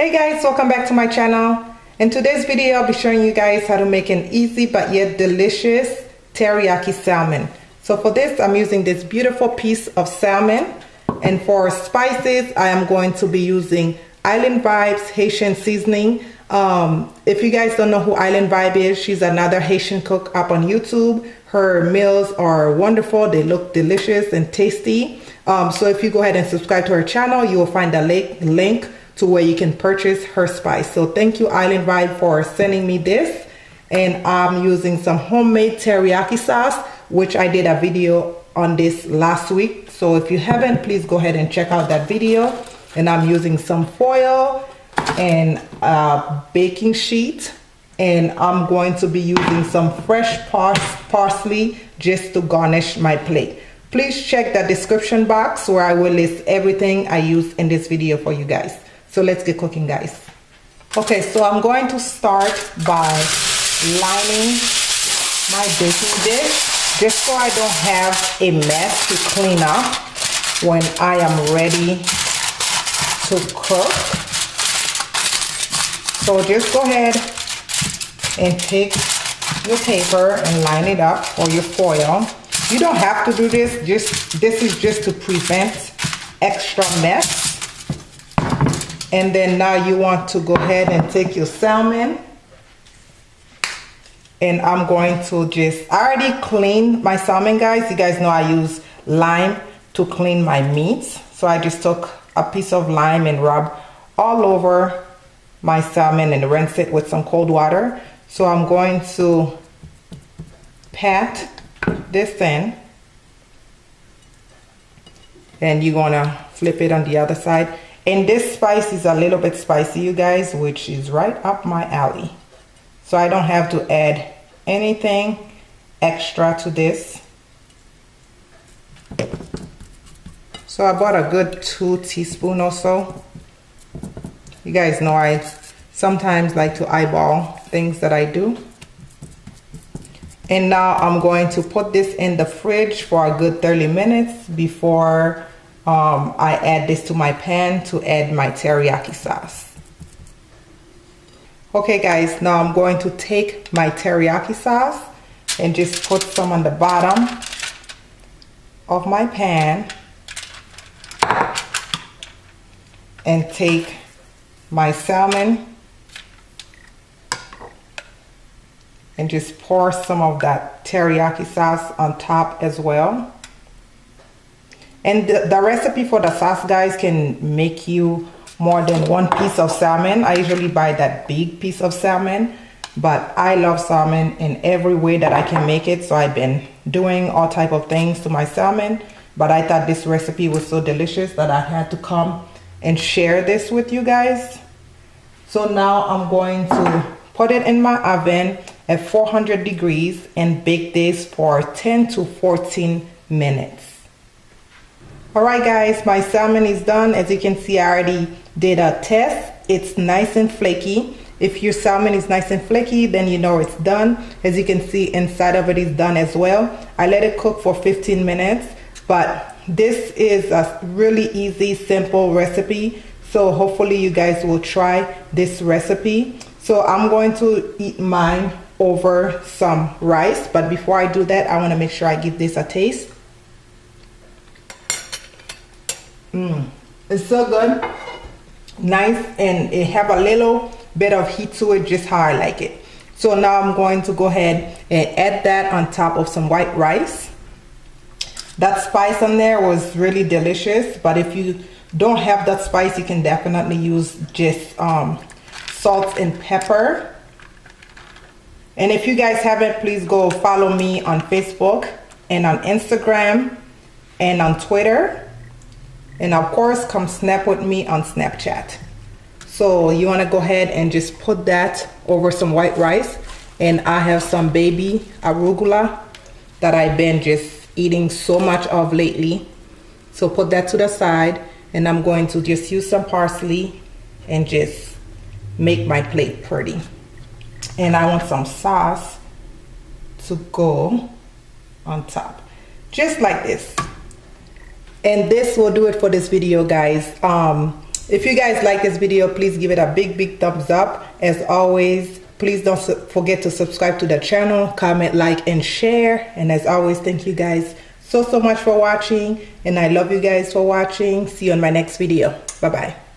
Hey guys, welcome back to my channel. In today's video, I'll be showing you guys how to make an easy but yet delicious teriyaki salmon. So for this, I'm using this beautiful piece of salmon. And for spices, I am going to be using IslandVibe's Haitian seasoning. If you guys don't know who IslandVibe is, she's another Haitian cook up on YouTube. Her meals are wonderful. They look delicious and tasty. So if you go ahead and subscribe to her channel, you will find a link to where you can purchase her spice. So thank you, IslandVibe, for sending me this. And I'm using some homemade teriyaki sauce, which I did a video on this last week. So if you haven't, please go ahead and check out that video. And I'm using some foil and a baking sheet. And I'm going to be using some fresh parsley just to garnish my plate. Please check the description box where I will list everything I use in this video for you guys. So let's get cooking, guys. Okay, so I'm going to start by lining my baking dish just so I don't have a mess to clean up when I am ready to cook. So just go ahead and take your paper and line it up, or your foil. You don't have to do this. This is just to prevent extra mess. And then now you want to go ahead and take your salmon. And I'm going to I already cleaned my salmon, guys. You guys know I use lime to clean my meats. So I just took a piece of lime and rubbed all over my salmon and rinse it with some cold water. So I'm going to pat this in. And you're gonna flip it on the other side. And this spice is a little bit spicy, you guys, which is right up my alley. So I don't have to add anything extra to this. So I bought a good 2 teaspoons or so. You guys know I sometimes like to eyeball things that I do. And now I'm going to put this in the fridge for a good 30 minutes before I add this to my pan to add my teriyaki sauce. Okay guys, now I'm going to take my teriyaki sauce and just put some on the bottom of my pan and take my salmon and just pour some of that teriyaki sauce on top as well. And the recipe for the sauce, guys, can make you more than 1 piece of salmon. I usually buy that big piece of salmon, but I love salmon in every way that I can make it. So I've been doing all type of things to my salmon, but I thought this recipe was so delicious that I had to come and share this with you guys. So now I'm going to put it in my oven at 400 degrees and bake this for 10 to 14 minutes. Alright guys, my salmon is done. As you can see, I already did a test. It's nice and flaky. If your salmon is nice and flaky, then you know it's done. As you can see, inside of it is done as well. I let it cook for 15 minutes, but this is a really easy, simple recipe. So hopefully you guys will try this recipe. So I'm going to eat mine over some rice, but before I do that, I want to make sure I give this a taste. It's so good, nice, and it have a little bit of heat to it, just how I like it. So now I'm going to go ahead and add that on top of some white rice. That spice on there was really delicious, but if you don't have that spice, you can definitely use just salt and pepper. And if you guys haven't, please go follow me on Facebook and on Instagram and on Twitter. And of course, come snap with me on Snapchat. So you want to go ahead and just put that over some white rice. And I have some baby arugula that I've been just eating so much of lately. So put that to the side. And I'm going to just use some parsley and just make my plate pretty. And I want some sauce to go on top. Just like this. And this will do it for this video, guys. If you guys like this video, please give it a big thumbs up. As always, please don't forget to subscribe to the channel, comment, like, and share. And as always, thank you guys so much for watching. And I love you guys for watching. See you on my next video. Bye-bye.